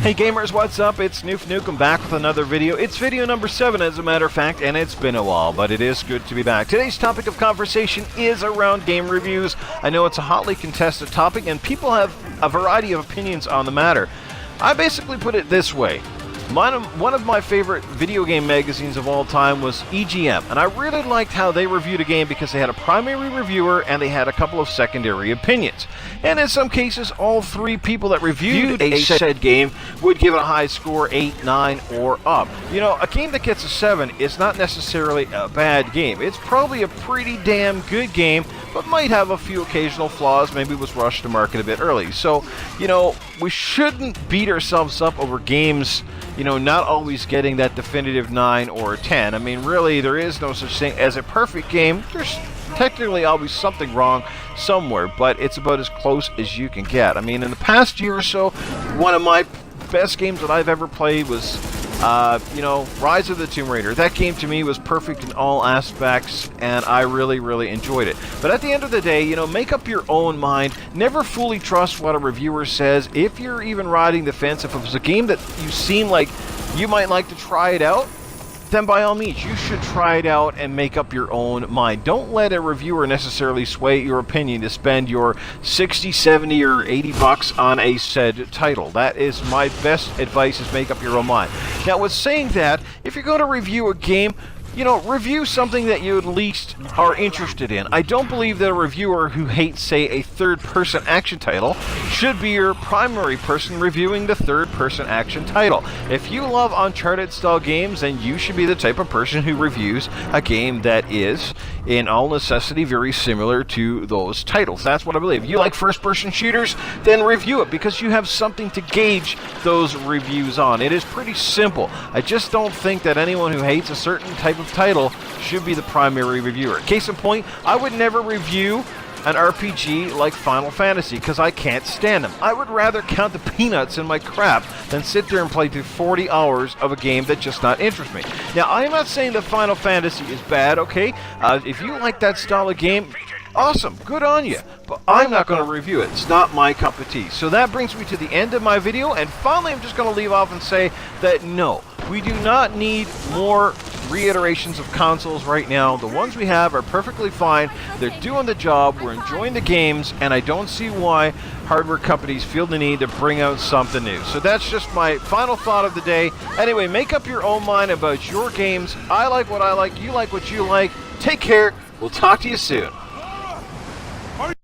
Hey gamers, what's up? It's Noof Nukem back with another video. It's video number 7 as a matter of fact, and it's been a while, but it is good to be back. Today's topic of conversation is around game reviews. I know it's a hotly contested topic and people have a variety of opinions on the matter. I basically put it this way. One of my favorite video game magazines of all time was EGM, and I really liked how they reviewed a game because they had a primary reviewer and they had a couple of secondary opinions. And in some cases, all three people that reviewed a said game would give it a high score, 8, 9, or up. You know, a game that gets a 7 is not necessarily a bad game. It's probably a pretty damn good game, but might have a few occasional flaws, maybe was rushed to market a bit early. So, you know, we shouldn't beat ourselves up over games, you know, not always getting that definitive 9 or 10. I mean, really, there is no such thing as a perfect game. There's technically always something wrong somewhere, but it's about as close as you can get. I mean, in the past year or so, one of my best games that I've ever played was you know, Rise of the Tomb Raider. That game to me was perfect in all aspects, and I really enjoyed it. But at the end of the day, you know, make up your own mind. Never fully trust what a reviewer says. If you're even riding the fence, if it was a game that you seem like you might like to try it out, then by all means, you should try it out and make up your own mind. Don't let a reviewer necessarily sway your opinion to spend your 60, 70, or 80 bucks on a said title. That is my best advice, is make up your own mind. Now, with saying that, if you're going to review a game, you know, review something that you at least are interested in. I don't believe that a reviewer who hates, say, a third-person action title should be your primary person reviewing the third-person action title. If you love Uncharted-style games, then you should be the type of person who reviews a game that is, in all necessity, very similar to those titles. That's what I believe. If you like first-person shooters, then review it, because you have something to gauge those reviews on. It is pretty simple. I just don't think that anyone who hates a certain type of title should be the primary reviewer. Case in point, I would never review an RPG like Final Fantasy because I can't stand them. I would rather count the peanuts in my crap than sit there and play through 40 hours of a game that just not interests me. Now, I'm not saying that Final Fantasy is bad, okay? If you like that style of game, awesome, good on you, but I'm not going to review it. It's not my cup of tea. So that brings me to the end of my video, and finally I'm just going to leave off and say that no, we do not need more reiterations of consoles right now. The ones we have are perfectly fine. They're doing the job. We're enjoying the games, and I don't see why hardware companies feel the need to bring out something new. So that's just my final thought of the day. Anyway, make up your own mind about your games. I like what I like. You like what you like. Take care. We'll talk to you soon.